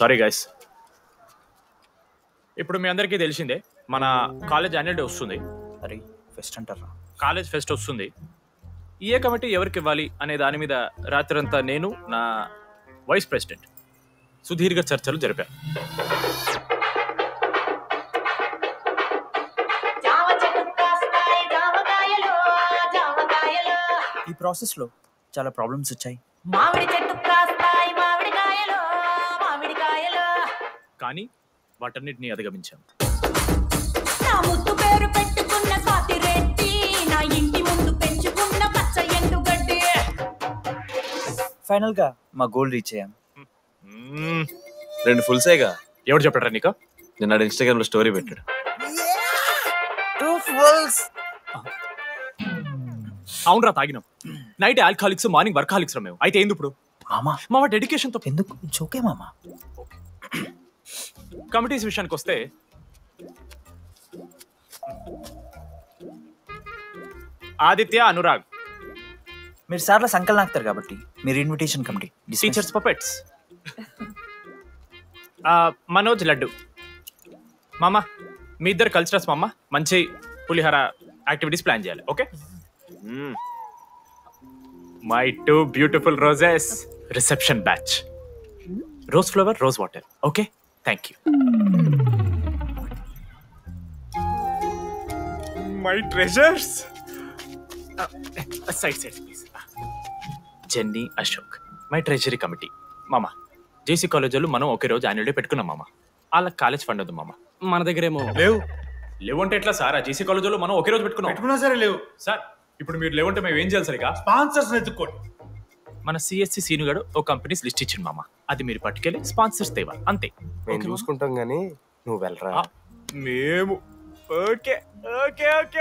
Sorry guys. ఇప్పుడు మీ అందరికీ తెలిసిందే మన కాలేజ్ యాన్యువల్ డే వస్తుంది. అరే ఫెస్ట్ అంటారా? కాలేజ్ ఫెస్ట్ వస్తుంది. ఏ కమిటీ ఎవరికి ఇవ్వాలి అనే దాని మీద రాత్రంతా నేను నా వైస్ ప్రెసిడెంట్ సుదీర్ఘ చర్చలు జరిపాను. ఈ ప్రాసెస్లో చాలా ప్రాబ్లమ్స్ వచ్చాయి. కానీ వాటన్నిటిని అధిగమించాం. ఫైనల్ గా మా గోల్ రీచ్ అయ్యాం. 2 ఫుల్ సేగా. ఎవరు చెప్పారా నీకు? నిన్న ఇన్స్టాగ్రామ్ లో స్టోరీ పెట్టాడు. 2 ఫుల్స్. అవునరా, తాగినాం. నైట్ ఆల్కహాలిక్స్, మార్నింగ్ వర్కాలిక్స్ రా మేము. అయితే ఏంది ఇప్పుడు? మా డెడికేషన్ తో ఎందుకు జోకే మామా. కమిటీస్ విషయానికి వస్తే ఆదిత్య, అనురాగ్ మీరు సార్ల సంకలనం ఆగుతారు కాబట్టి మీరు invitation committee. Teachers puppets. Manoj, laddu. మామ మీ ఇద్దరు కల్చరల్స్ మామ. మంచి పులిహార యాక్టివిటీస్ ప్లాన్ చేయాలి. Okay? My 2 beautiful roses reception batch. Rose flower, rose water. Okay, thank you. My treasures. Side please. Jenny, Ashok my treasury committee. మామ జేసీ కాలేజీలో మనం ఒకే రోజు యాన్యువల్ డే పెట్టుకున్నాం మామ. వాళ్ళకి కాలేజ్ ఫండ్ ఉంది మామ. మన దగ్గర ఏమో లేవు అంటే ఎట్లా సార్? ఆ జేసీ కాలేజీలో మనం ఒకే రోజు పెట్టుకున్నా సరే లేవు సార్. ఇప్పుడు మీరు లేవంటే మేము ఏం చేయాలి? సరిగా స్పాన్సర్స్ ఎత్తుకోండి. మన సిఎస్సి సీనుగాడు ఒక కంపెనీస్ లిస్ట్ ఇచ్చింది మామ. అది మీరు పట్టుకెళ్ళి స్పాన్సర్స్ తేవాలి అంతే. మేము చూసుకుంటాం గానీ నువ్వు వెళ్ళరా. మేము ఓకే ఓకే ఓకే.